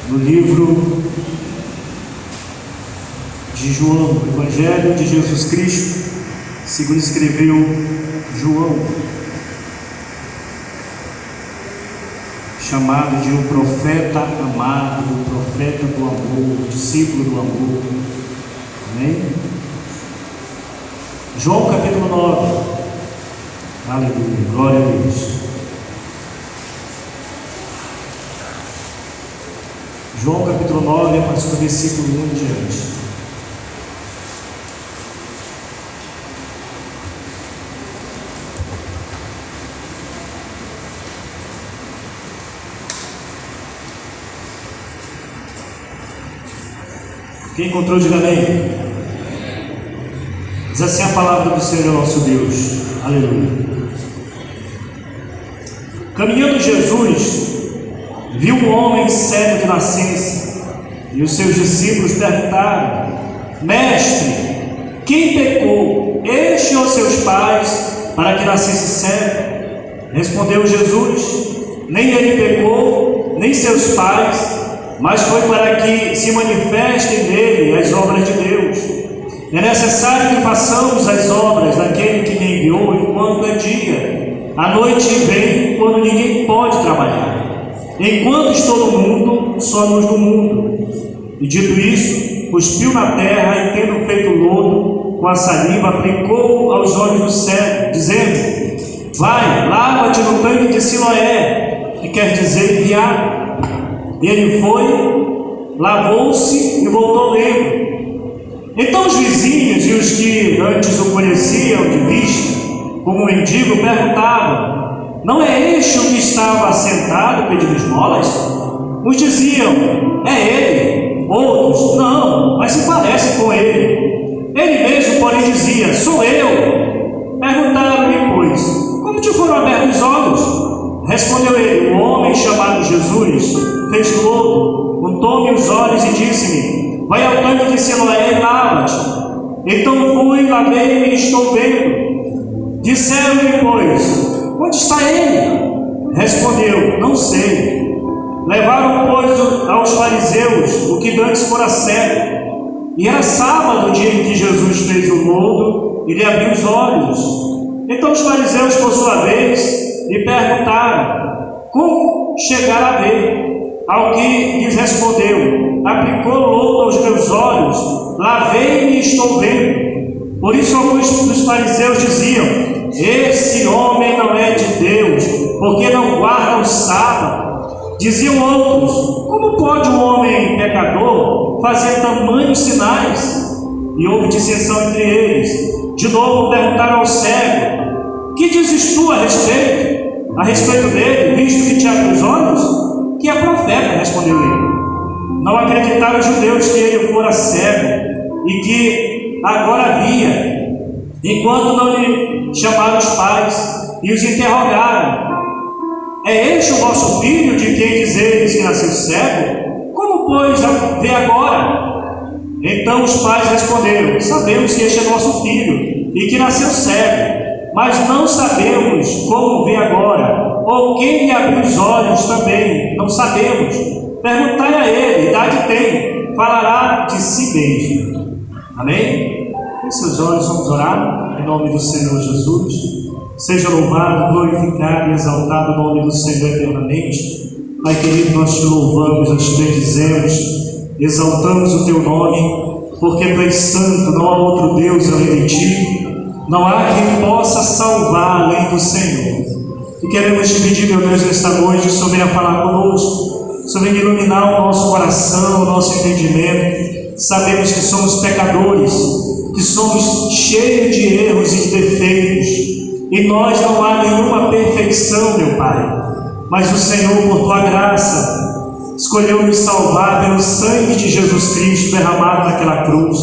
no livro de João, o Evangelho de Jesus Cristo, segundo escreveu João, chamado de o profeta amado, o profeta do amor, o discípulo do amor. Amém? João capítulo 9. Aleluia, glória a Deus. João capítulo 9, a partir do versículo 1 em diante. Quem encontrou, diga amém. Diz assim a palavra do Senhor nosso Deus. Aleluia. Caminhando Jesus, viu um homem cego de nascença, e os seus discípulos perguntaram: Mestre, quem pecou, este ou seus pais, para que nascesse cego? Respondeu Jesus: Nem ele pecou, nem seus pais, mas foi para que se manifestem nele as obras de Deus. É necessário que façamos as obras daquele que me enviou enquanto é dia. A noite vem quando ninguém pode trabalhar. Enquanto estou no mundo, só luz do mundo. E dito isso, cuspiu na terra e, tendo feito lodo com a saliva, aplicou aos olhos do cego, dizendo: Vai, lava-te no tanque de Siloé, que quer dizer enviado. Ele foi, lavou-se e voltou vendo. Então os vizinhos e os que antes o conheciam de vista, como um mendigo, perguntavam: Não é este o que estava sentado pedindo esmolas? Uns diziam: É ele. Outros: Não, mas se parece com ele. Ele mesmo, porém, dizia: Sou eu. Perguntaram-lhe, pois: Como te foram abertos os olhos? Respondeu ele: Um homem chamado Jesus fez lodo, untou-me os olhos e disse-me: Vai ao tanque de Siloé e lava-te. Então fui, lavei-me e estou vendo. Disseram-lhe, pois: Onde está ele? Respondeu: Não sei. Levaram, pois, aos fariseus o que dantes fora cego. E era sábado, o dia em que Jesus fez o lodo e lhe abriu os olhos. Então os fariseus, por sua vez, lhe perguntaram: Como chegar a ver? Ao que lhes respondeu: Aplicou lodo aos meus olhos, lavei-me e estou vendo. Por isso alguns dos fariseus diziam: Esse homem não é de Deus, porque não guarda o sábado. Diziam outros: Como pode um homem pecador fazer tamanhos sinais? E houve dissensão entre eles. De novo perguntaram ao cego: Que dizes tu a respeito dele, visto que te abre os olhos? Que é profeta, respondeu ele. Não acreditaram os judeus que ele fora cego e que agora via, enquanto não lhe chamaram os pais e os interrogaram: É este o vosso filho, de quem dizeis que nasceu cego? Como, pois, vê agora? Então os pais responderam: Sabemos que este é nosso filho e que nasceu cego, mas não sabemos como vê agora, ou quem lhe abriu os olhos também, não sabemos. Perguntai a ele, idade tem, falará de si mesmo. Amém? Feche seus olhos, vamos orar, em nome do Senhor Jesus. Seja louvado, glorificado e exaltado o nome do Senhor eternamente. Pai querido, nós te louvamos, nós te bendizemos, exaltamos o teu nome, porque tu és santo, não há outro Deus além de ti. Não há quem possa salvar além do Senhor. E queremos te pedir, meu Deus, nesta noite, o Senhor venha falar conosco, o Senhor venha iluminar o nosso coração, o nosso entendimento. Sabemos que somos pecadores, que somos cheios de erros e de defeitos, e nós não há nenhuma perfeição, meu Pai. Mas o Senhor, por tua graça, escolheu nos salvar pelo sangue de Jesus Cristo derramado naquela cruz.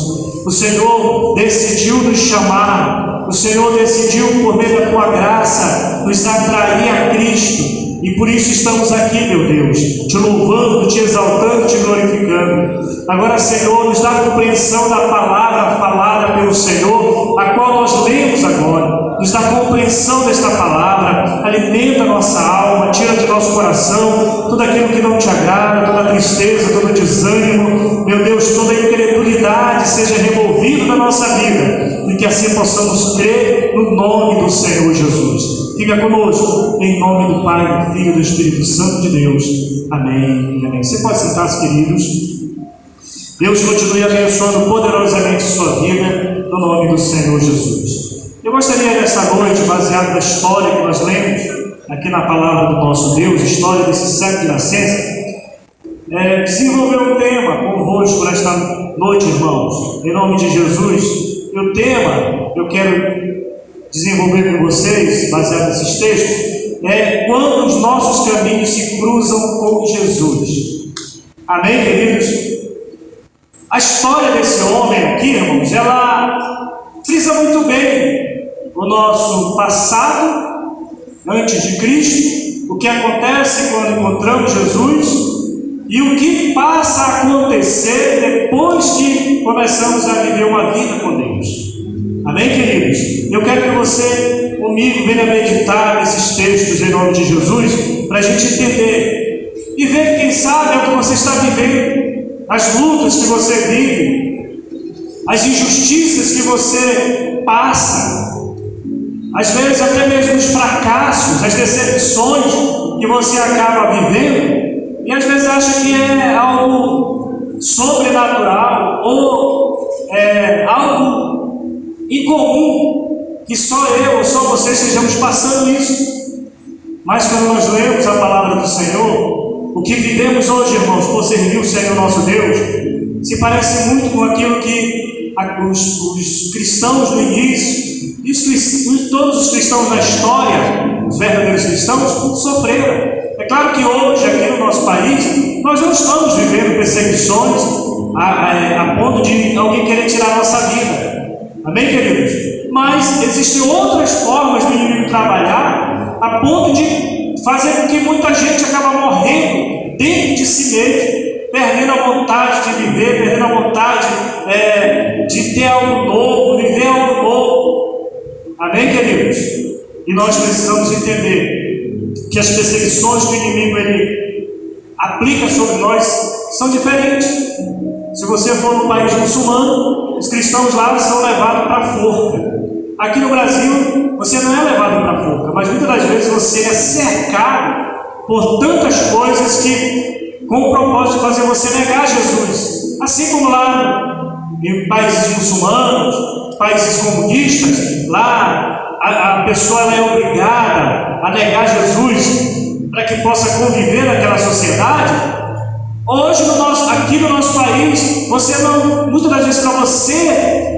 O Senhor decidiu nos chamar, o Senhor decidiu, por meio da tua graça, nos atrair a Cristo. E por isso estamos aqui, meu Deus, te louvando, te exaltando, te glorificando. Agora, Senhor, nos dá a compreensão da palavra falada pelo Senhor, a qual nós lemos agora. Nos dá a compreensão desta palavra, alimenta a nossa alma, tira de nosso coração coração, tudo aquilo que não te agrada, toda tristeza, todo desânimo, meu Deus, toda incredulidade seja removida da nossa vida, e que assim possamos crer no nome do Senhor Jesus. Fica conosco, em nome do Pai, do Filho e do Espírito Santo de Deus. Amém e amém. Você pode sentar-se, queridos. Deus continue abençoando poderosamente sua vida, no nome do Senhor Jesus. Eu gostaria nessa noite, baseado na história que nós lemos aqui na palavra do nosso Deus, história desse século de nascença, desenvolver um tema convosco nesta noite, irmãos, em nome de Jesus. E o tema eu quero desenvolver com vocês, baseado nesses textos, é quando os nossos caminhos se cruzam com Jesus. Amém, queridos? A história desse homem aqui, irmãos, ela frisa muito bem o nosso passado, antes de Cristo, o que acontece quando encontramos Jesus e o que passa a acontecer depois que começamos a viver uma vida com Deus. Amém, queridos? Eu quero que você, comigo, venha meditar nesses textos em nome de Jesus, para a gente entender e ver, quem sabe, é o que você está vivendo, as lutas que você vive, as injustiças que você passa, às vezes até mesmo os fracassos, as decepções que você acaba vivendo, e às vezes acha que é algo sobrenatural ou algo incomum, que só eu ou só você estejamos passando isso. Mas quando nós lemos a palavra do Senhor, o que vivemos hoje, irmãos, por servir o Senhor nosso Deus, se parece muito com aquilo que os cristãos do início, todos os cristãos da história, os verdadeiros cristãos, sofreram. É claro que hoje, aqui no nosso país, nós não estamos vivendo perseguições a ponto de alguém querer tirar a nossa vida. Amém, queridos? Mas existem outras formas do inimigo trabalhar a ponto de fazer com que muita gente acabe morrendo dentro de si mesmo, perdendo a vontade de viver, perdendo a vontade de ter algo novo, viver algo novo. Amém, queridos? E nós precisamos entender que as perseguições que o inimigo ele aplica sobre nós são diferentes. Se você for no país muçulmano, os cristãos lá são levados para a forca. Aqui no Brasil, você não é levado para a forca, mas muitas das vezes você é cercado por tantas coisas que, com o propósito de fazer você negar Jesus. Assim como lá em países muçulmanos, países comunistas, lá a pessoa ela é obrigada a negar Jesus para que possa conviver naquela sociedade. Hoje, aqui no nosso país, você não, muitas das vezes, para você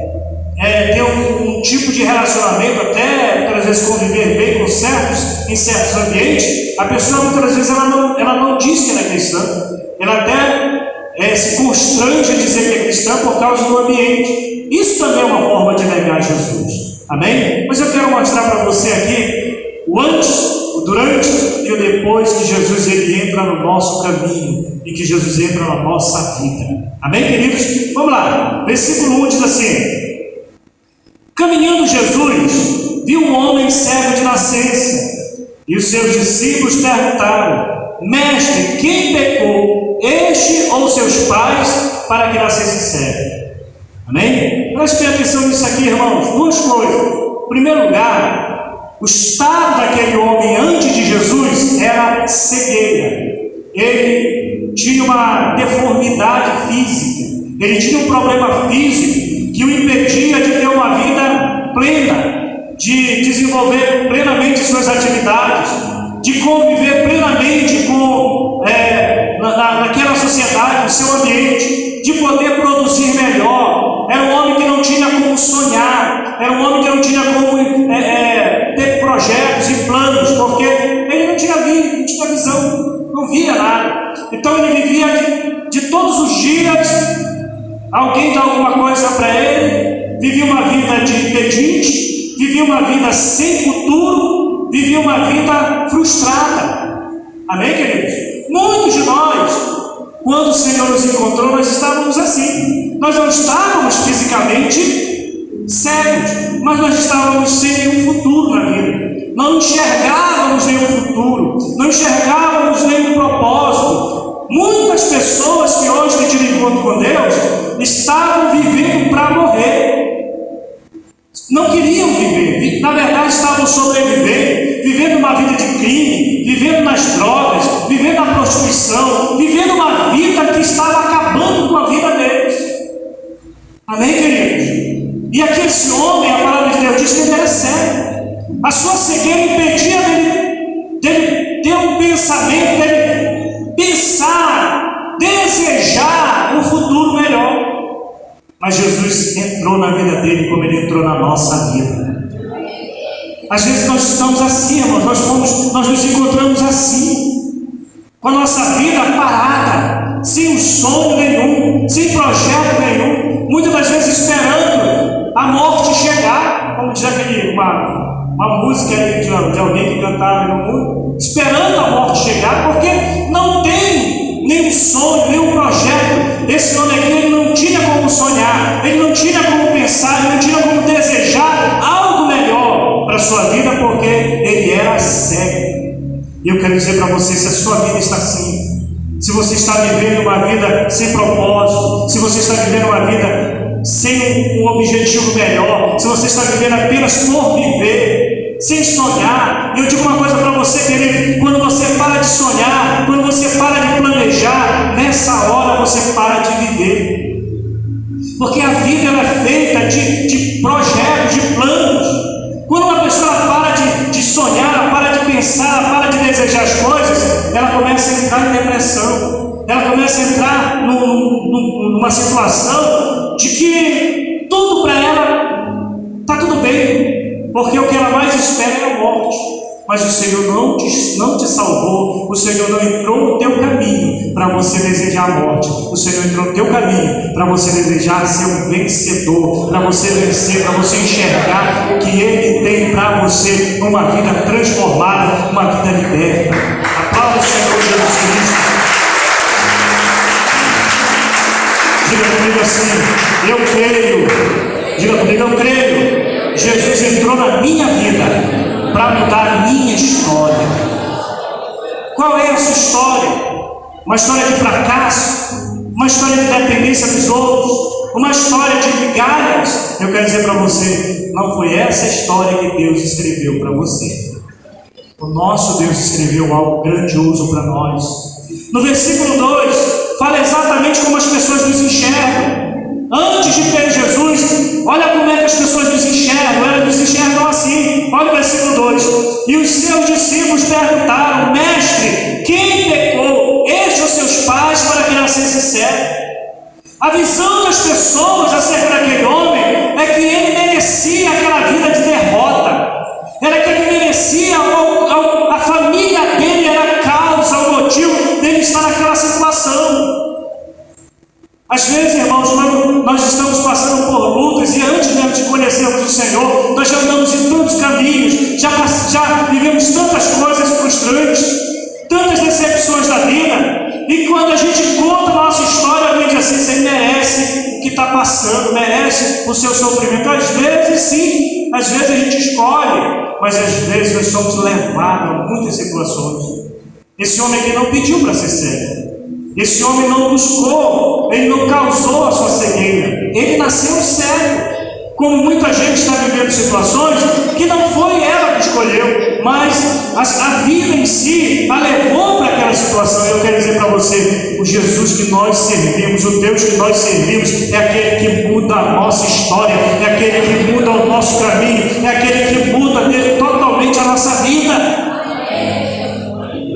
ter um tipo de relacionamento, até muitas vezes conviver bem em certos ambientes, a pessoa muitas das vezes ela não diz que ela é cristã, ela até se constrange a dizer que é cristã por causa do ambiente. Isso também é uma forma de negar Jesus. Amém? Mas eu quero mostrar para você aqui o antes, o durante e o depois que Jesus ele entra no nosso caminho e que Jesus entra na nossa vida. Amém, queridos? Vamos lá. Versículo 1 diz assim: caminhando Jesus, viu um homem cego de nascença, e os seus discípulos perguntaram: mestre, quem pecou, este ou seus pais, para que nascesse cego? Amém? Preste atenção nisso aqui, irmãos. Duas coisas. Em primeiro lugar, o estado daquele homem antes de Jesus era cegueira. Ele tinha uma deformidade física, ele tinha um problema físico que o impedia de ter uma vida plena, de desenvolver plenamente suas atividades, de conviver plenamente naquela sociedade, no seu ambiente, de poder produzir melhor. Era um homem que não tinha como sonhar, era um homem que não tinha como ter projetos e planos, porque ele não tinha vida, não tinha visão, não via nada. Então ele vivia de todos os dias, alguém dá alguma coisa para ele, vivia uma vida de pedinte, vivia uma vida sem futuro, vivia uma vida frustrada. Amém, queridos? Muitos de nós, quando o Senhor nos encontrou, nós estávamos assim. Nós não estávamos fisicamente cegos, mas nós estávamos sem nenhum futuro na vida. não enxergávamos nenhum futuro, não enxergávamos nenhum propósito. Muitas pessoas que hoje têm tido encontro com Deus estavam vivendo para morrer. Não queriam viver, na verdade estavam sobrevivendo, vivendo uma vida de crime, vivendo nas drogas, vivendo na prostituição, vivendo uma vida que estava acabando com a vida deles. Amém, queridos? E aquele homem, a palavra de Deus diz que ele era cego. A sua cegueira impedia dele ter um pensamento, dele pensar, desejar um futuro melhor. Mas Jesus entrou na vida dele como ele entrou na nossa vida. Às vezes nós estamos assim, irmãos, nós nos encontramos assim, com a nossa vida parada, sem um sonho nenhum, sem projeto nenhum, muitas das vezes esperando a morte chegar, como diz uma música aí de alguém que cantava no mundo, esperando a morte chegar, porque não tem nenhum sonho, nenhum projeto. Esse homem aqui, ele não tinha como sonhar, ele não tinha como pensar, ele não tinha como desejar algo melhor para a sua vida, porque ele era cego. E eu quero dizer para você, se a sua vida está assim, se você está vivendo uma vida sem propósito, se você está vivendo uma vida sem um objetivo melhor, se você está vivendo apenas por viver, sem sonhar, eu digo uma coisa para você, querido: quando você para de sonhar, quando você para de planejar, nessa hora você para de viver, porque a vida ela é feita de projetos, de planos. Quando uma pessoa para de sonhar, ela para de pensar, ela para de desejar as coisas, ela começa a entrar em depressão, ela começa a entrar numa situação de que tudo para ela está tudo bem, porque o que ela mais espera é a morte. Mas o Senhor não te salvou, o Senhor não entrou no teu caminho para você desejar a morte. O Senhor entrou no teu caminho para você desejar ser um vencedor, para você vencer, para você enxergar o que Ele tem para você, uma vida transformada, uma vida liberta. Aplauda o Senhor Jesus Cristo. Diga comigo assim: eu creio. Diga comigo: eu creio. Jesus entrou na minha vida para mudar a minha história. Qual é a sua história? Uma história de fracasso? Uma história de dependência dos outros? Uma história de migalhas? Eu quero dizer para você, não foi essa história que Deus escreveu para você. O nosso Deus escreveu algo grandioso para nós. No versículo 2, fala exatamente como as pessoas nos enxergam. Antes de ter Jesus, olha como é que as pessoas nos enxergam. Elas nos enxergam assim. Olha o versículo 2: e os seus discípulos perguntaram: mestre, quem pecou, este ou seus pais, para que nascesse cego? A visão das pessoas acerca daquele homem é que ele merecia aquela vida de derrota, era que ele merecia, a família dele era a causa, o motivo dele estar naquela situação. Às vezes, irmãos, quando nós estamos passando por lutas e antes mesmo de conhecermos o Senhor, nós já andamos em tantos caminhos, já vivemos tantas coisas frustrantes, tantas decepções da vida, e quando a gente conta a nossa história, alguém diz assim: você merece o que está passando, merece o seu sofrimento. Às vezes sim, às vezes a gente escolhe, mas às vezes nós somos levados a muitas situações. Esse homem aqui não pediu para ser cego. Esse homem não buscou, ele não causou a sua cegueira, ele nasceu cego. Como muita gente está vivendo situações que não foi ela que escolheu, mas a vida em si a levou para aquela situação. Eu quero dizer para você: o Jesus que nós servimos, o Deus que nós servimos, é aquele que muda a nossa história, é aquele que muda o nosso caminho, é aquele que muda totalmente a nossa vida.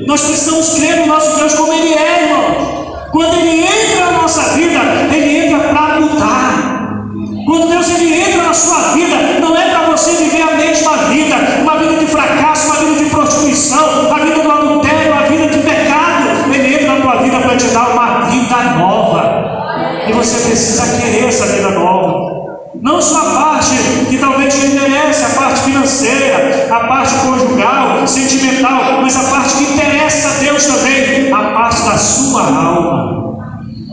Nós precisamos crer no nosso Deus como Ele é, irmão. Quando Ele entra na nossa vida, Ele entra para mudar. Quando Deus ele entra na sua vida, não é para você viver a mesma vida, uma vida de fracasso, uma vida de prostituição, a vida do adultério, a vida de pecado. Ele entra na tua vida para te dar uma vida nova. E você precisa querer essa vida nova. Não só a parte que talvez te interesse, a parte financeira, a parte conjugal, sentimental, mas a parte que interessa a Deus também, a parte da sua alma,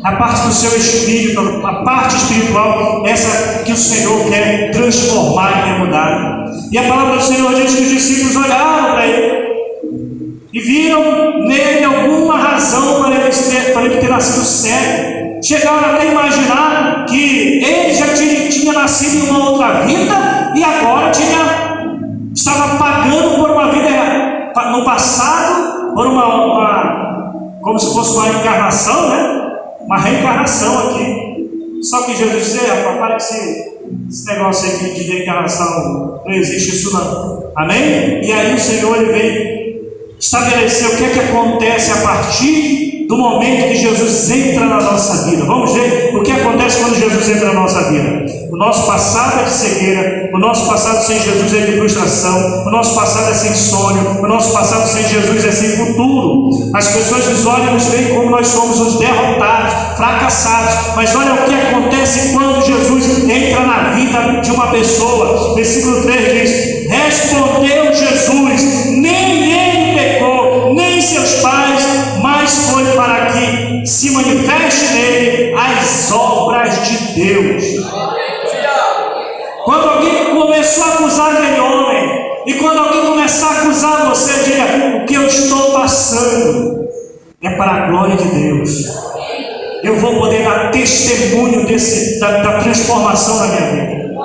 a parte do seu espírito, a parte espiritual, essa que o Senhor quer transformar e quer mudar. E a palavra do Senhor diz que os discípulos olharam para ele e viram nele alguma razão para ele ter nascido cego. Chegaram até a imaginar que ele já tinha nascido em uma outra vida e agora estava pagando por uma vida no passado, por como se fosse uma encarnação, né? Uma reencarnação aqui. Só que Jesus dizia: para que esse negócio aqui de reencarnação não existe isso não. Amém? E aí o Senhor ele vem estabelecer o que é que acontece a partir do momento que Jesus entra na nossa vida. Vamos ver o que acontece quando Jesus entra na nossa vida. O nosso passado é de cegueira, o nosso passado sem Jesus é de frustração, o nosso passado é sem sonho, o nosso passado sem Jesus é sem futuro. As pessoas nos olham e nos veem como nós somos os derrotados, fracassados, mas olha o que acontece quando Jesus entra na vida de uma pessoa. Versículo 3 diz: respondeu Jesus, nem ele pecou, nem seus pais, mas foi para que se manifeste nele as obras de Deus. Quando alguém começou a acusar aquele homem, e quando alguém começar a acusar você, diga: o que eu estou passando é para a glória de Deus. Eu vou poder dar testemunho da transformação da minha vida.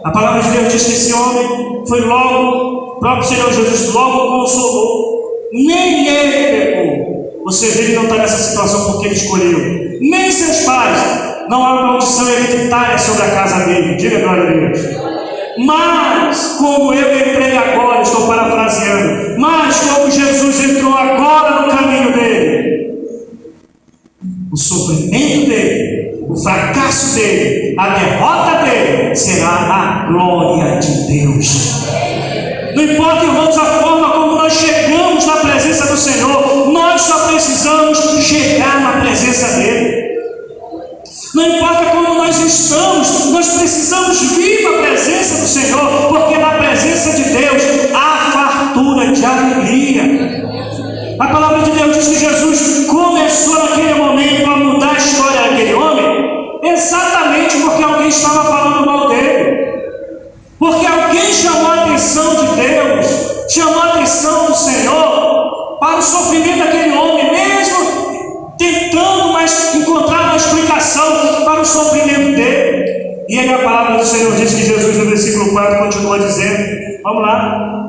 A palavra de Deus diz que esse homem foi logo, o próprio Senhor Jesus logo consolou. Nem ele pecou, ou seja, ele não está nessa situação porque ele escolheu. Nem seus pais. Não há maldição hereditária sobre a casa dele. Diga glória a Deus. Mas, como eu entrei agora, estou parafraseando, mas como Jesus entrou agora no caminho dele, o sofrimento dele, o fracasso dele, a derrota dele, será a glória de Deus. Não importa, irmãos, a forma como nós chegamos na presença do Senhor, nós só precisamos chegar na presença dele. Não importa como nós estamos, nós precisamos vir na presença do Senhor, porque na presença de Deus há fartura de alegria. A palavra de Deus diz que Jesus começou naquele momento a mudar a história daquele homem, exatamente porque alguém estava falando mal dele. Porque alguém chamou a atenção de Deus, chamou a atenção do Senhor para o sofrimento daquele homem, mesmo tentando encontrar uma explicação para o sofrimento dele. E aí a palavra do Senhor diz que Jesus no versículo 4 continua dizendo, vamos lá: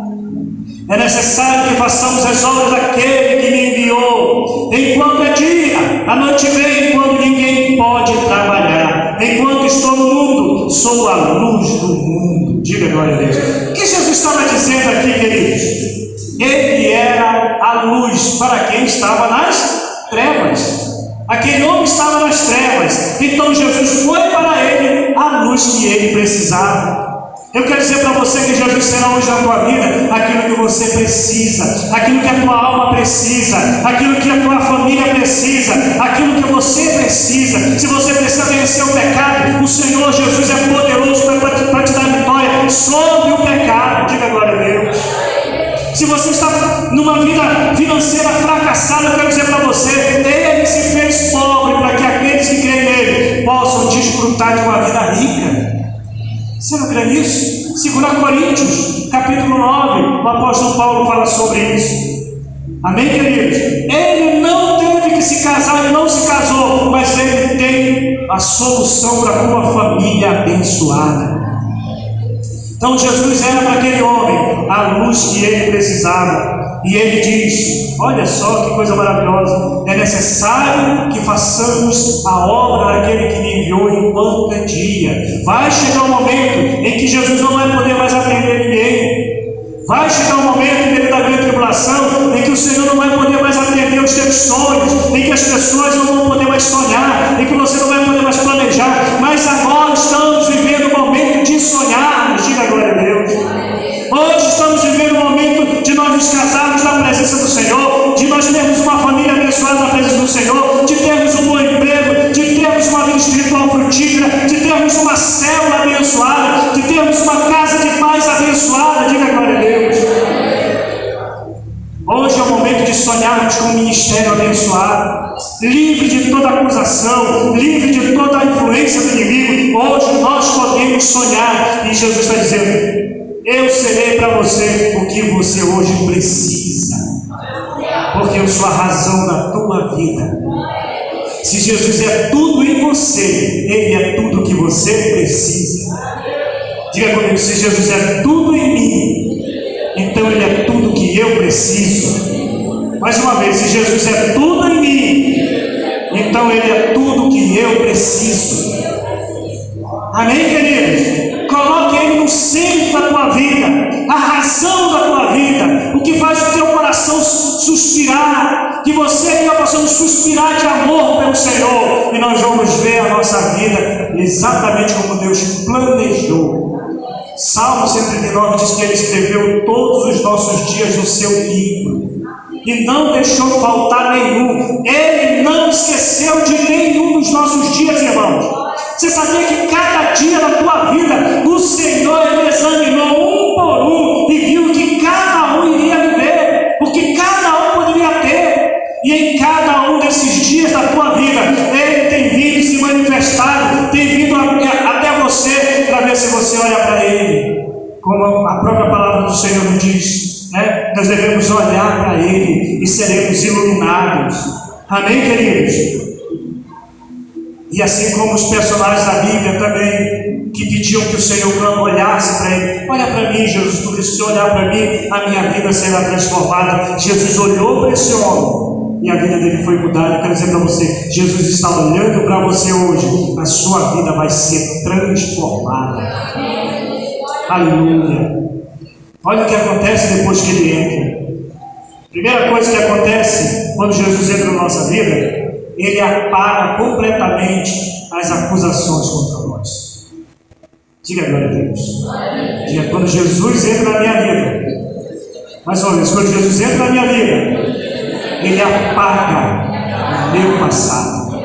é necessário que façamos as obras daquele que me enviou, enquanto é dia, a noite vem quando ninguém pode trabalhar. Enquanto estou no mundo, sou a luz do mundo. Diga glória a Deus. O que Jesus estava dizendo aqui, queridos? Ele era a luz para quem estava nas trevas. Aquele homem estava nas trevas, então Jesus foi para ele a luz que ele precisava. Eu quero dizer para você que Jesus será hoje na tua vida aquilo que você precisa, aquilo que a tua alma precisa, aquilo que a tua família precisa, aquilo que você precisa. Se você precisa vencer o pecado, o Senhor Jesus é poderoso para te dar vitória sobre o pecado. Diga glória a Deus. Se você está numa vida financeira fracassada, eu quero dizer para você, Ele se fez pobre para que aqueles que creem nele possam desfrutar de uma vida rica. Você não crê nisso? 2 Coríntios, capítulo 9, o apóstolo Paulo fala sobre isso. Amém, queridos? Ele não teve que se casar, ele não se casou, mas ele tem a solução para uma família abençoada. Então Jesus era para aquele homem a luz que ele precisava. E ele diz, olha só que coisa maravilhosa: é necessário que façamos a obra daquele que me enviou enquanto é dia. Vai chegar um momento em que Jesus não vai poder mais atender ninguém. Vai chegar um momento, devido à grande tribulação, em que o Senhor não vai poder mais atender os teus sonhos, em que as pessoas não vão poder mais sonhar, em que você não vai poder mais planejar. Mas agora estamos vivendo um momento de sonhar. Diga glória a Deus. Hoje estamos vivendo um momento de nós nos casarmos na presença do Senhor, de nós termos uma família abençoada na presença do Senhor, de termos um bom emprego, de termos uma vida espiritual frutífera, de termos uma célula abençoada, de termos uma casa de paz abençoada. Diga glória a Deus. Hoje é o momento de sonharmos com um ministério abençoado, livre de toda acusação, livre de toda a influência do inimigo. Hoje nós podemos sonhar, e Jesus está dizendo: Eu serei para você o que você hoje precisa, porque eu sou a razão da tua vida. Se Jesus é tudo em você, Ele é tudo que você precisa. Diga comigo: se Jesus é tudo em mim, então Ele é tudo que eu preciso. Mais uma vez: se Jesus é tudo em mim, então Ele é tudo que eu preciso. Amém, queridos? Coloque Ele no centro da tua vida, a razão da tua vida, o que faz o teu coração suspirar, que você e eu possamos suspirar de amor pelo Senhor, e nós vamos ver a nossa vida exatamente como Deus planejou. Salmo 139 diz que Ele escreveu todos os nossos dias no seu livro e não deixou faltar nenhum. Ele não esqueceu de nenhum dos nossos dias, irmãos. Você sabia que cada dia da tua vida o Senhor Ele examinou um por um e viu que cada um iria viver, o que cada um poderia ter, e em cada um desses dias da tua vida Ele tem vindo se manifestado, tem vindo até você para ver se você olha para Ele, como a própria palavra do Senhor nos diz, né? Nós devemos olhar para Ele e seremos iluminados. Amém, queridos? E assim como os personagens da Bíblia também, que pediam que o Senhor olhasse para ele: olha para mim, Jesus, porque se olhar para mim, a minha vida será transformada. Jesus olhou para esse homem e a vida dele foi mudada. Eu quero dizer para você: Jesus está olhando para você hoje, a sua vida vai ser transformada. Aleluia. Olha o que acontece depois que ele entra. Primeira coisa que acontece quando Jesus entra na nossa vida: Ele apaga completamente as acusações contra nós. Diga glória a Deus. Diga: quando Jesus entra na minha vida. Mais uma vez: quando Jesus entra na minha vida, Ele apaga o meu passado.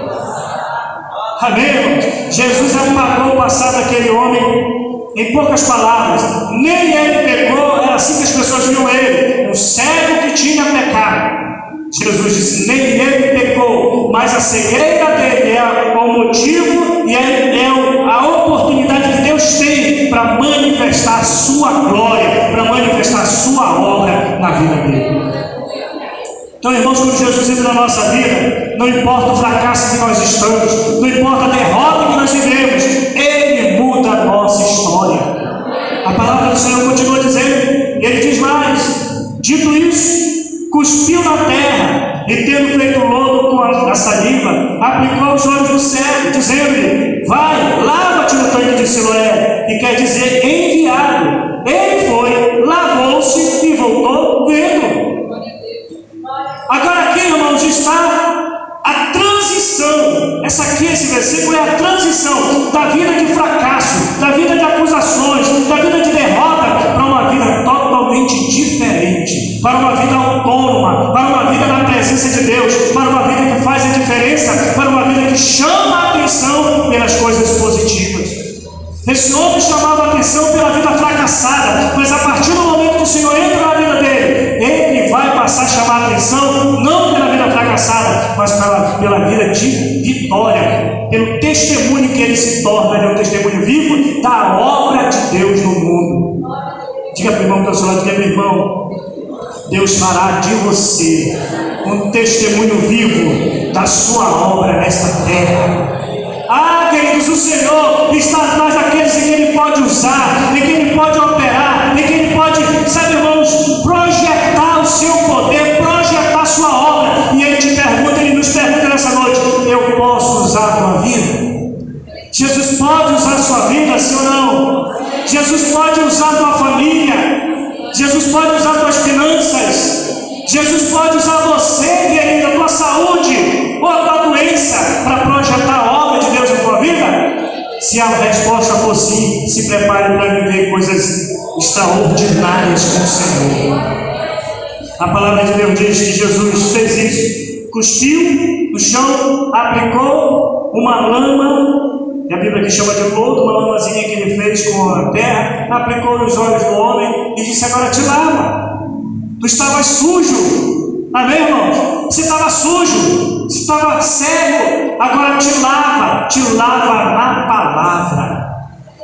Amém, irmãos? Jesus apagou o passado daquele homem. Em poucas palavras, nem ele pecou. Era assim que as pessoas viam ele: um cego que tinha pecado. Jesus disse: nem ele pecou, mas a cegueira dele é o motivo e é a oportunidade que Deus tem para manifestar a sua glória, para manifestar a sua obra na vida dele. Então, irmãos, quando Jesus entra na nossa vida, não importa o fracasso que nós estamos, não importa a derrota que nós vivemos, Ele muda a nossa história. A palavra do Senhor continua dizendo, e Ele diz mais: dito isso, cuspiu na terra e, tendo feito lodo com a saliva, aplicou os olhos do cego, dizendo-lhe: vai, lava-te no tanque de Siloé, que quer dizer enviado. Ele foi, lavou-se e voltou vendo. Agora aqui, irmãos, está a transição. Esse versículo é a transição da vida de fracasso, da vida de acusações, da vida de derrota, para uma vida totalmente diferente, para uma vida autônoma, para uma vida na presença de Deus, para uma vida que faz a diferença, para uma vida que chama a atenção pelas coisas positivas. Esse homem chamava a atenção pela vida fracassada, mas a partir do momento que o Senhor entra na vida dele, ele vai passar a chamar a atenção não pela vida fracassada, mas pela vida de vitória, pelo testemunho que ele se torna. Ele é um testemunho vivo da obra de Deus no mundo. Diga para o irmão que está ao seu lado: diga, meu irmão, Deus fará de você um testemunho vivo da sua obra nesta terra. Ah, queridos, o Senhor está atrás daqueles em que Ele pode usar, em que Ele pode operar, em que Ele pode, sabe, irmãos, projetar o seu poder, projetar a sua obra. E Ele te pergunta, Ele nos pergunta nessa noite: eu posso usar a tua vida? Jesus pode usar a sua vida, sim ou não? Jesus pode usar a tua família, Jesus pode usar as tuas finanças, Jesus pode usar você, querido, a tua saúde ou a tua doença para projetar a obra de Deus na tua vida? Se a resposta for sim, se prepare para viver coisas extraordinárias com o Senhor. A palavra de Deus diz que Jesus fez isso: cuspiu no chão, aplicou uma lama, que a Bíblia aqui chama de lodo, uma lamazinha que ele fez com a terra, aplicou nos olhos do homem e disse: agora te lava. Tu estavas sujo. Amém, irmão? Você estava sujo, você estava cego, agora te lava na palavra.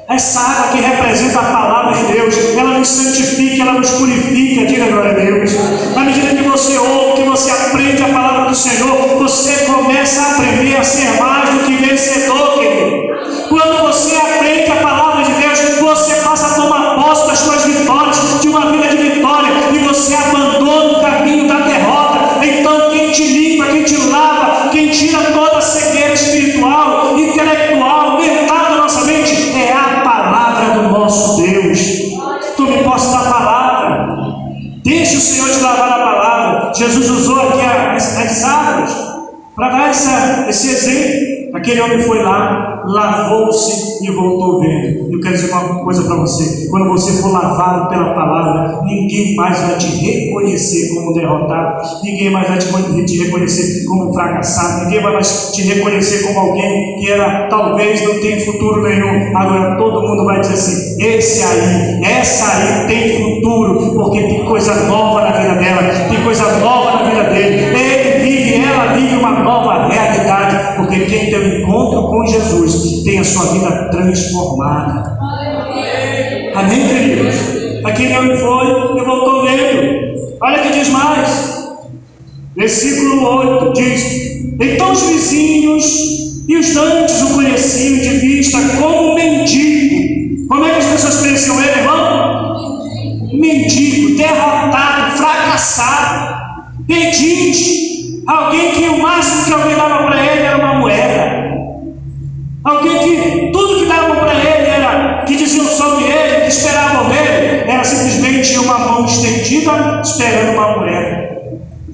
Essa água que representa a palavra de Deus, ela nos santifica, ela nos purifica, diga glória a Deus. Na medida que você ouve, que você aprende a palavra do Senhor, você começa a aprender a ser mais do que vencedor, querido. Quando você aprende a palavra de Deus, você passa a tomar posse das suas vitórias, de uma vida de vitória, e você abandona o caminho da derrota. Então quem te limpa, quem te lava, quem tira toda a cegueira espiritual, intelectual, mental da nossa mente, é a palavra do nosso Deus. Tome posse da palavra, deixe o Senhor te lavar a palavra. Jesus usou aqui as águas para dar esse exemplo. Aquele homem foi lá, lavou-se e voltou vendo. Eu quero dizer uma coisa para você: quando você for lavado pela palavra, ninguém mais vai te reconhecer como derrotado, ninguém mais vai te reconhecer como fracassado, ninguém vai mais te reconhecer como alguém que talvez não tenha futuro nenhum. Agora todo mundo vai dizer assim: essa aí tem futuro, porque tem coisa nova na vida dela, tem coisa nova na vida dele. Ela vive uma nova realidade, porque quem tem um encontro com Jesus tem a sua vida transformada. Amém, queridos? Aquele homem foi e voltou vendo. Olha que diz mais, versículo 8 diz: então os vizinhos e os dantes o conheciam de vista como mendigo. Como é que as pessoas conheciam ele, irmão? Mendigo, derrotado, fracassado, pedinte. Alguém que o máximo que alguém dava para ele era uma moeda. Alguém que tudo que davam para ele era, que diziam sobre ele, que esperavam dele, era simplesmente uma mão estendida esperando uma moeda.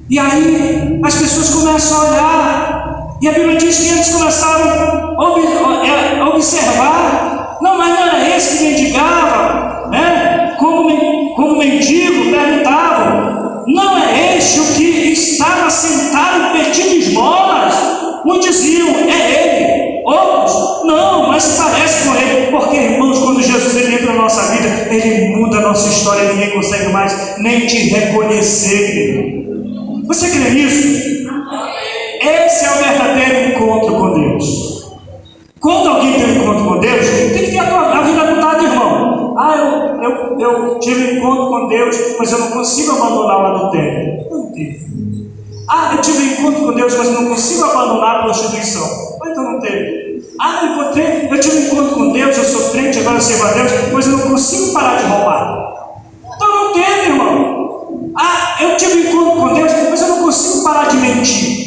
E aí as pessoas começam a olhar, e a Bíblia diz que eles começaram a observar: não, mas não era esse que mendigava, né? Como mendigo, perguntavam: não é este o que estava sentado pedindo esmolas? Não diziam: é ele. Outros: não, mas parece com ele. Porque, irmãos, quando Jesus entra na nossa vida, ele muda a nossa história. Ninguém consegue mais nem te reconhecer. Você crê nisso? Esse é o verdadeiro encontro com Deus. Quando alguém tem um encontro com Deus, tem que ter a vida mudada, irmão. Eu tive um encontro com Deus, mas eu não consigo abandonar o adultério. Não teve. Eu tive um encontro com Deus, mas eu não consigo abandonar a prostituição. Então não teve. Eu tive um encontro com Deus, eu sou crente, agora eu sirvo a Deus, mas eu não consigo parar de roubar. Então não teve, irmão. Eu tive um encontro com Deus, mas eu não consigo parar de mentir.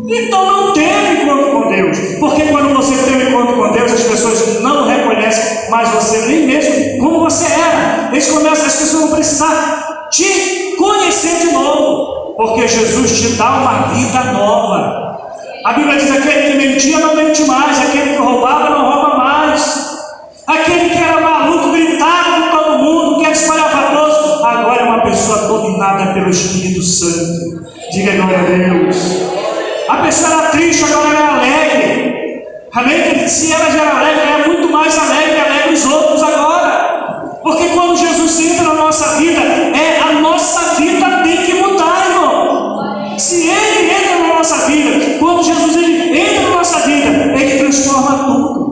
Então não teve encontro com Deus. Porque quando você tem um encontro com Deus, as pessoas não reconhecem mais você, nem mesmo como você era. As pessoas vão precisar te conhecer de novo, porque Jesus te dá uma vida nova. A Bíblia diz: aquele que mentia não mente mais, aquele que roubava não rouba mais, aquele que era maluco, gritava com todo mundo, que era espalhafatoso, agora é uma pessoa dominada pelo Espírito Santo. Diga glória a Deus. A pessoa era triste, agora ela é alegre. Amém? Se ela já era alegre, ela é muito mais alegre, alegra os outros agora. Porque quando Jesus entra na nossa vida, a nossa vida tem que mudar, irmão. Se Ele entra na nossa vida, quando Jesus entra na nossa vida, Ele transforma tudo.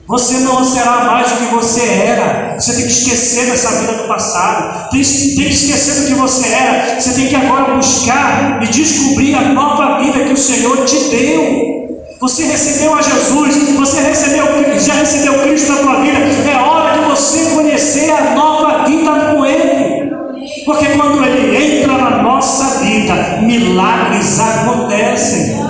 Você não será mais o que você era. Você tem que esquecer dessa vida do passado. Tem que esquecer do que você era. Você tem que agora buscar e descobrir a nova vida que o Senhor te deu. Você recebeu a Jesus, já recebeu Cristo na tua vida. É hora de você conhecer a nova vida com Ele. Porque quando Ele entra na nossa vida, milagres acontecem.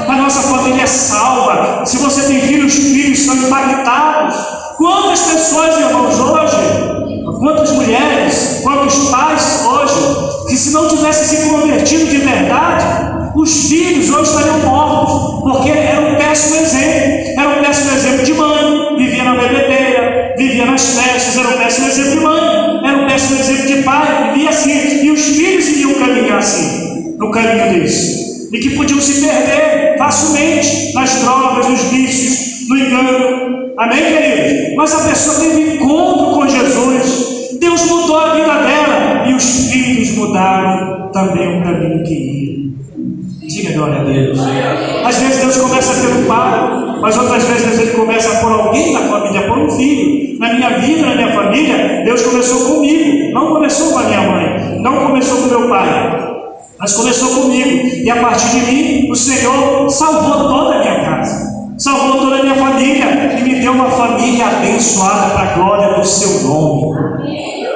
A nossa família é salva. Se você tem filhos, os filhos são impactados. Quantas pessoas, irmãos, hoje, quantas mulheres, quantos pais hoje, que se não tivessem se convertido de verdade, os filhos hoje estariam mortos, porque era um péssimo exemplo. Era um péssimo exemplo de mãe, vivia na bebedeira, vivia nas festas, era um péssimo exemplo de mãe, era um péssimo exemplo de pai, vivia assim, e os filhos iriam caminhar assim, no caminho deles. E que podiam se perder facilmente nas drogas, nos vícios, no engano. Amém, queridos? Mas a pessoa teve encontro com Jesus. Deus mudou a vida dela. E os filhos mudaram também o caminho que ia. Diga glória a Deus. Às vezes Deus começa pelo pai. mas outras vezes ele começa por alguém da família, por um filho. Na minha vida, na minha família, Deus começou comigo, não começou com a minha mãe, não começou com meu pai, mas começou comigo, e a partir de mim, o Senhor salvou toda a minha casa, salvou toda a minha família, e me deu uma família abençoada para a glória do seu nome.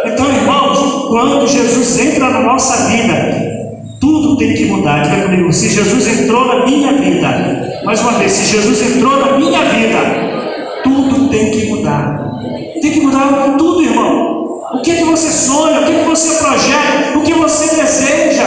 Então, irmãos, quando Jesus entra na nossa vida, tudo tem que mudar. Diga comigo, se Jesus entrou na minha vida, mais uma vez, se Jesus entrou na minha vida, tudo tem que mudar. Tem que mudar tudo, irmão. O que você sonha, o que você projeta, o que você deseja.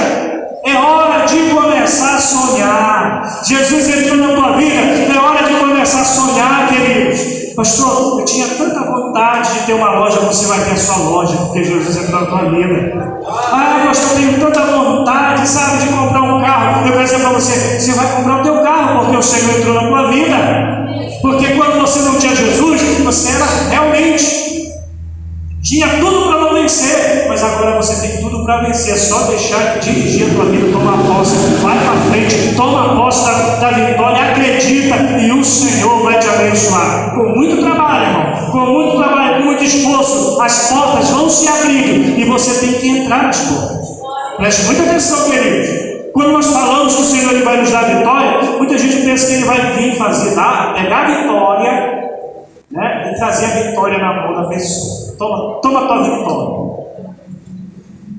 É hora de começar a sonhar. Jesus entrou na tua vida, é hora de começar a sonhar, queridos. Pastor, eu tinha tanta vontade de ter uma loja. Você vai ter a sua loja, porque Jesus entrou na tua vida. Ah, pastor, eu tenho tanta vontade, sabe, de comprar um carro. Eu quero dizer para você, você vai comprar o teu carro, porque o Senhor entrou na tua vida. Porque quando você não tinha Jesus, você era realmente, tinha tudo para não vencer, mas agora você tem tudo para vencer. É só deixar de dirigir a tua vida, tomar posse, vai para frente, toma posse da vitória, acredita, e o Senhor vai te abençoar. Com muito trabalho, irmão, com muito trabalho, com muito esforço, as portas vão se abrindo e você tem que entrar nas portas. Preste muita atenção, queridos. Quando nós falamos que o Senhor ele vai nos dar vitória, muita gente pensa que ele vai vir fazer, pegar a vitória, né, e trazer a vitória na mão da pessoa. Toma a tua vitória.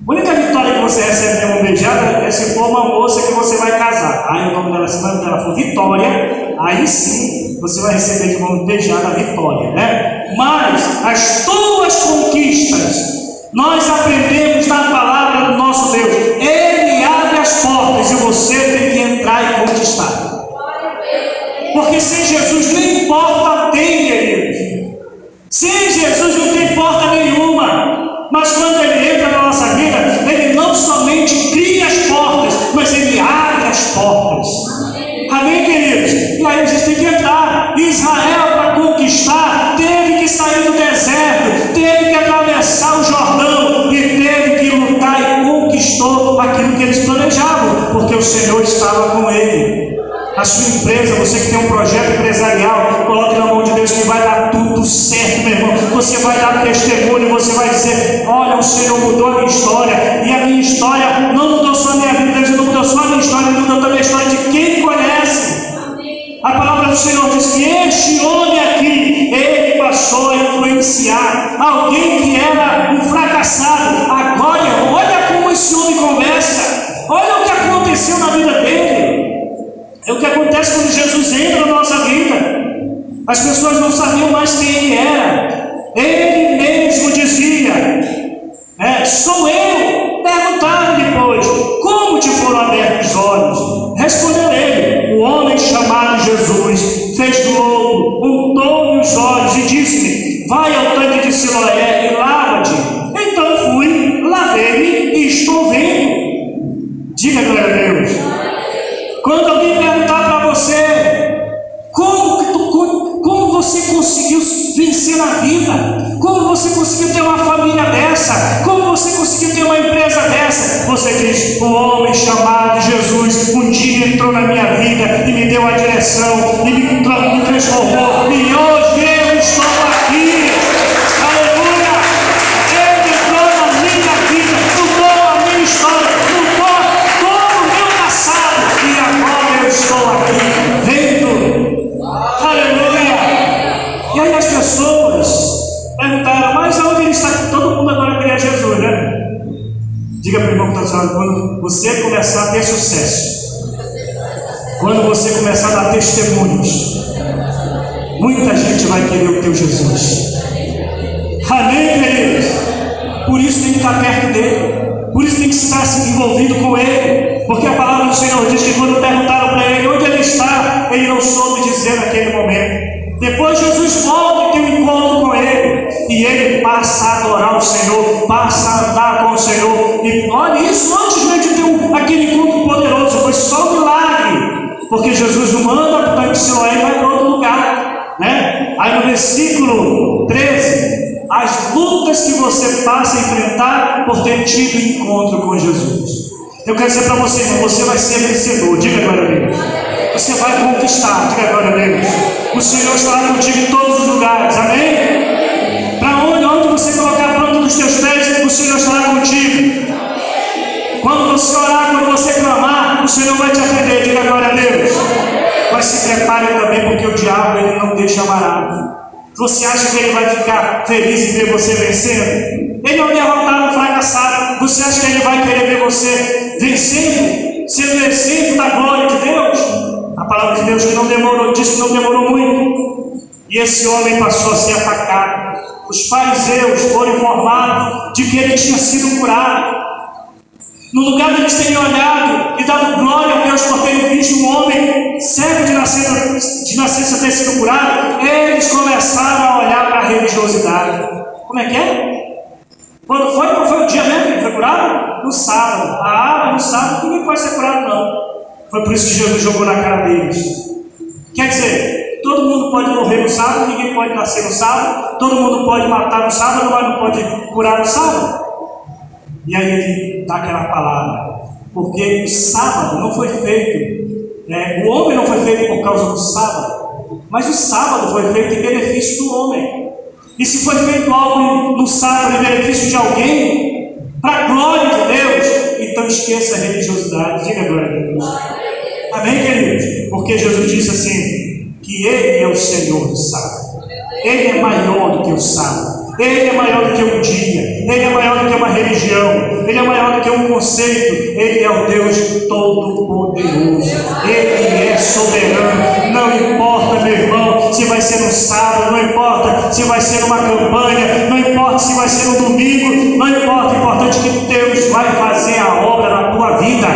A única vitória que você recebe de mão beijada é se for uma moça que você vai casar. Aí o nome dela, se o nome dela for Vitória, aí sim você vai receber de mão beijada a vitória, né? Mas as tuas conquistas, nós aprendemos na palavra do nosso Deus. Ele abre as portas e você tem que entrar e conquistar. Porque sem Jesus nem porta tem, queridos. Sem Jesus não tem porta nenhuma. Mas quando ele entra na nossa vida, ele não somente cria as portas, mas ele abre as portas. Amém, queridos? E aí a gente tem que entrar. Israel, para conquistar, teve que sair do deserto, teve que atravessar o Jordão e teve que lutar, e conquistou aquilo que eles planejavam, porque o Senhor estava com ele. A sua empresa, você que tem um projeto empresarial, coloque na mão de Deus que vai dar tudo certo, meu irmão. Você vai dar testemunho, você vai dizer: olha, o Senhor mudou a minha história, e a minha história não mudou só a minha vida, Deus não mudou só a minha história, mudou também a história de quem conhece. A palavra do Senhor diz que este homem aqui, ele passou a influenciar alguém que era um fracassado. Agora, olha como esse homem conversa, olha o que aconteceu na vida dele. É o que acontece quando Jesus entra na nossa vida. As pessoas não sabiam mais quem ele era. Ele mesmo dizia: sou eu. Perguntaram depois: como te foram abertos os olhos? Respondeu ele: o homem chamado Jesus fez do lodo, untou-me os olhos e disse-me: vai ao tanque de Siloé e lava-te. Então fui, lavei-me e estou vendo. Diga glória a Deus. Quando alguém perguntar para você como você conseguiu vencer na vida, como você conseguiu ter uma família dessa, como você conseguiu ter uma empresa dessa, você diz: o homem chamado Jesus um dia entrou na minha vida e me deu a direção e me transformou, e hoje eu estou aqui. Aleluia! Ele entrou na minha vida, mudou a minha história, mudou todo o meu passado, e agora eu estou aqui vendo. Aleluia! E aí as pessoas perguntaram: mas aonde ele está? Todo mundo agora queria Jesus, né? Diga para o irmão que está falando: quando você começar a ter sucesso, quando você começar a dar testemunhos, muita gente vai querer o teu Jesus. Amém, queridos? Por isso tem que estar perto dele, por isso tem que estar envolvido com ele, porque a palavra do Senhor diz que quando perguntaram para ele onde ele está, ele não soube dizer naquele momento. Depois Jesus volta e tem um encontro com ele, e ele passa a adorar o Senhor, passa a andar com o Senhor. E olha isso, antes mesmo de ter aquele encontro poderoso, foi só um milagre, porque Jesus não manda para o tanque de Siloé e vai para outro lugar, né? Aí no versículo 13, as lutas que você passa a enfrentar por ter tido encontro com Jesus. Eu quero dizer para você, irmão, você vai ser vencedor. Diga glória a Deus. Você vai conquistar. Diga glória a Deus. O Senhor estará contigo em todos os lugares, amém? Para onde você colocar a planta dos teus pés, o Senhor estará contigo. Quando você orar, quando você clamar, o Senhor vai te atender, diga glória a Deus. Mas se prepare também, porque o diabo ele não deixa barato. Você acha que ele vai ficar feliz em ver você vencendo? Ele é um derrotado, um fracassado. Você acha que ele vai querer ver você vencendo? Sendo exemplo da glória de Deus? A palavra de Deus que não demorou, diz que não demorou muito. E esse homem passou a ser atacado. Os fariseus foram informados de que ele tinha sido curado. No lugar de eles terem olhado e dado glória a Deus por terem visto um homem cego de nascença ter sido curado, eles começaram a olhar para a religiosidade. Como é que é? Quando foi o dia mesmo que ele foi curado? No sábado. No sábado ninguém pode ser curado, não. Foi por isso que Jesus jogou na cara deles. Quer dizer, todo mundo pode morrer no sábado, ninguém pode nascer no sábado, todo mundo pode matar no sábado, mas não pode curar no sábado. E aí ele dá aquela palavra, porque o sábado não foi feito, o homem não foi feito por causa do sábado, mas o sábado foi feito em benefício do homem. E se foi feito algo no sábado em benefício de alguém, para a glória de Deus, então esqueça a religiosidade, diga glória a Deus. Amém, queridos? Porque Jesus disse assim, que Ele é o Senhor do sábado, Ele é maior do que o sábado. Ele é maior do que um dia, Ele é maior do que uma religião, Ele é maior do que um conceito, Ele é o Deus Todo-Poderoso, Ele é soberano. Não importa, meu irmão, se vai ser no sábado, não importa se vai ser numa campanha, não importa se vai ser no domingo, não importa, o importante é que Deus vai fazer a obra na tua vida,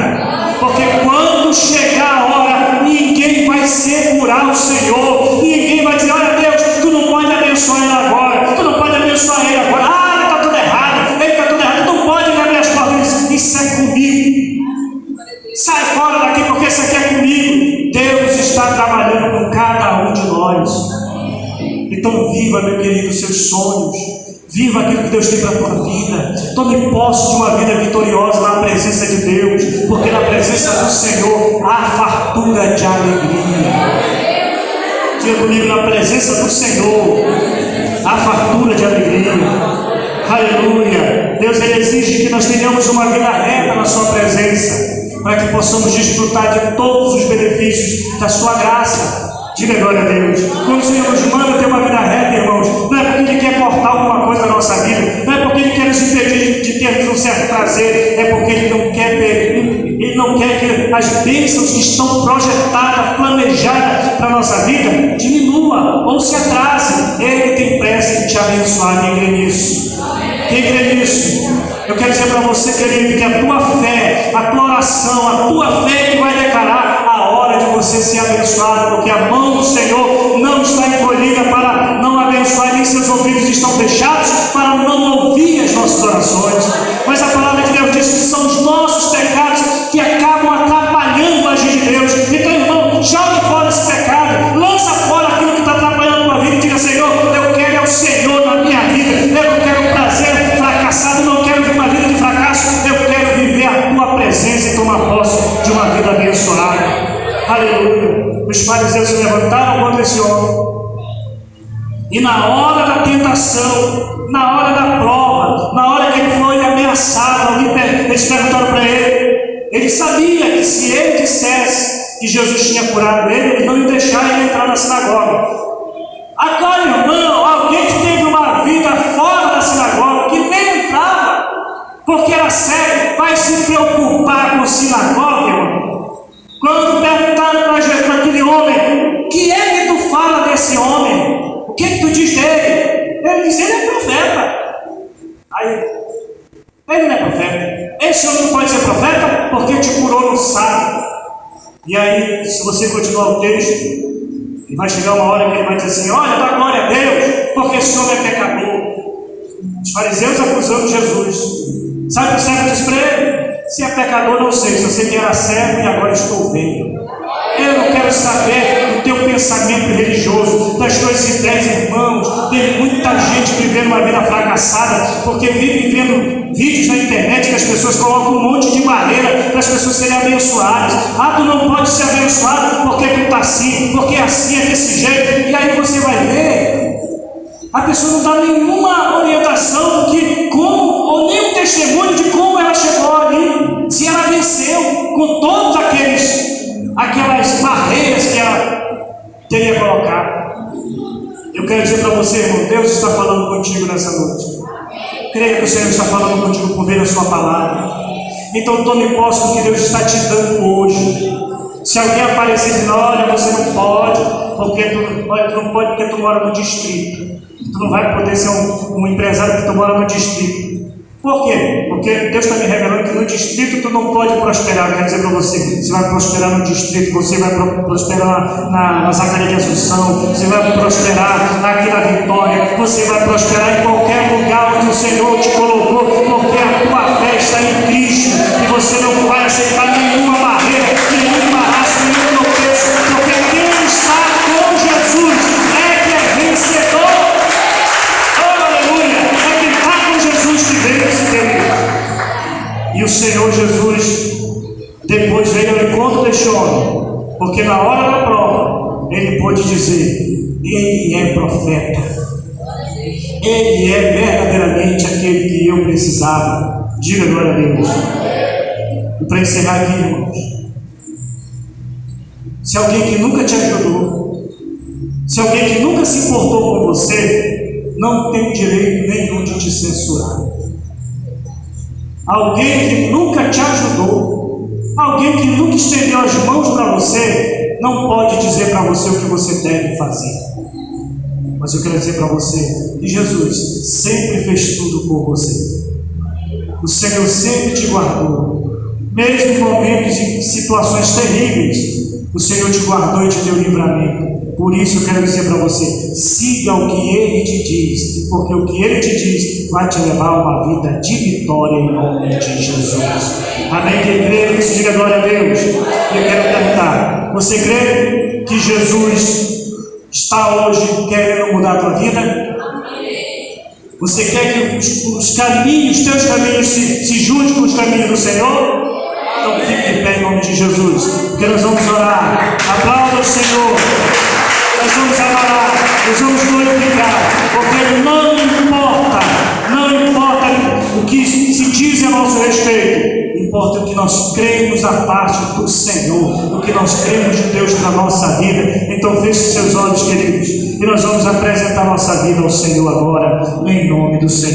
porque quando chegar a hora, ninguém vai segurar o Senhor, ninguém vai dizer, olha Deus, tu não pode abençoar ele agora, tu não pode abençoar ele agora, ele está tudo errado, tu não pode abrir as portas, isso é comigo, sai fora daqui porque isso aqui é comigo. Deus está trabalhando com cada um de nós. Então viva, meu querido, os seus sonhos, viva aquilo que Deus tem para a tua vida, tome posse de uma vida vitoriosa na presença de Deus, porque na presença do Senhor há fartura de alegria. Diga comigo, na presença do Senhor há fartura de alegria. Aleluia. Deus ele exige que nós tenhamos uma vida reta na sua presença, para que possamos desfrutar de todos os benefícios da sua graça. Diga glória a Deus. Quando o Senhor nos manda ter uma vida reta, irmãos, não é porque Ele quer cortar alguma coisa da nossa vida, não é porque Ele quer nos impedir de termos um certo prazer, é porque Ele não quer que as bênçãos que estão projetadas, planejadas para a nossa vida, diminua ou se atrase. Ele tem pressa em te abençoar. Quem crê nisso? Quem crê nisso? Eu quero dizer para você, querido, que a tua fé, a tua oração, a tua fé que vai declarar a hora de você ser abençoado, porque a mão do Senhor não está encolhida para não abençoar, nem seus ouvidos estão fechados para não ouvir as nossas orações. Mas a palavra de Deus diz que são os nossos pecados que acabam atrapalhando a agir de Deus. Então, irmão, jogue fora esse pecado, lança fora aquilo que está atrapalhando a tua vida e diga, Senhor, eu quero o Senhor na minha vida, eu não quero prazer fracassado, não quero viver uma vida de fracasso, eu quero viver a tua presença e tomar posse de uma vida abençoada. Aleluia. Os fariseus se levantaram contra esse homem, e na hora da tentação, na hora da prova, na hora que ele foi ameaçado, eles perguntaram para ele. Ele sabia que se ele dissesse que Jesus tinha curado ele, eles não iam deixar ele entrar na sinagoga. Agora, irmão, alguém que teve uma vida fora da sinagoga, que nem entrava, porque era cego, vai se preocupar com sinagoga, irmão? Quando perguntaram para aquele homem, o que é que tu fala desse homem? O que é que tu diz dele? Ele diz, ele é profeta. Aí, ele não é profeta. Esse homem não pode ser profeta porque te curou no sábado. E aí, se você continuar o texto, e vai chegar uma hora que ele vai dizer assim, olha, dá glória a Deus, porque esse homem é pecador. Os fariseus acusando Jesus. Sabe o que o cego diz para ele? Se é pecador, não sei, só sei que era cego e agora estou vendo. Eu não quero saber do teu pensamento religioso, das tuas ideias, irmãos. Tem muita gente vivendo uma vida fracassada, porque vive vendo vídeos na internet que as pessoas colocam um monte de barreira para as pessoas serem abençoadas. Tu não pode ser abençoado porque tu está assim, porque assim é desse jeito. E A pessoa não dá nenhuma orientação de como, ou nenhum testemunho de como ela chegou ali, se ela venceu com todas aquelas barreiras que ela teria colocado. Eu quero dizer para você, irmão, Deus está falando contigo nessa noite. Creia que o Senhor está falando contigo por meio da sua palavra. Então tome posse do que Deus está te dando hoje. Se alguém aparecer e dizer, olha, você não pode, porque tu não pode porque tu mora no distrito. Tu não vai poder ser um empresário porque tu mora no distrito. Por quê? Porque Deus está me revelando que no distrito tu não pode prosperar. Eu quero dizer para você, você vai prosperar no distrito, você vai prosperar na Zacarias de Assunção, você vai prosperar aqui na Vitória, você vai prosperar em qualquer lugar onde o Senhor te colocou, porque a tua fé está em Cristo e você não vai aceitar nenhuma barreira, nenhuma raça, nenhum tropeço, porque quem está com Jesus é que é vencedor. E o Senhor Jesus depois veio ao encontro deste homem, porque na hora da prova ele pôde dizer: ele é profeta, ele é verdadeiramente aquele que eu precisava. Diga glória a Deus. E para encerrar aqui, irmãos, se alguém que nunca te ajudou, se alguém que nunca se importou com você, não tem direito nenhum de te censurar. Alguém que nunca te ajudou, alguém que nunca estendeu as mãos para você, não pode dizer para você o que você deve fazer. Mas eu quero dizer para você que Jesus sempre fez tudo por você. O Senhor sempre te guardou, mesmo em momentos e situações terríveis. O Senhor te guardou e te deu livramento. Por isso eu quero dizer para você, siga o que Ele te diz, porque o que Ele te diz vai te levar a uma vida de vitória em nome de Jesus. Amém? Quem crê, isso diga glória a Deus. Eu quero perguntar, você crê que Jesus está hoje querendo mudar a tua vida? Você quer que os teus caminhos se juntem com os caminhos do Senhor? Então fique de pé em nome de Jesus, porque nós vamos orar. Aplauda o Senhor. Nós vamos adorar, nós vamos glorificar, porque não importa o que se diz a nosso respeito, importa o que nós cremos da parte do Senhor, o que nós cremos de Deus para a nossa vida. Então feche seus olhos, queridos, e nós vamos apresentar nossa vida ao Senhor agora, em nome do Senhor.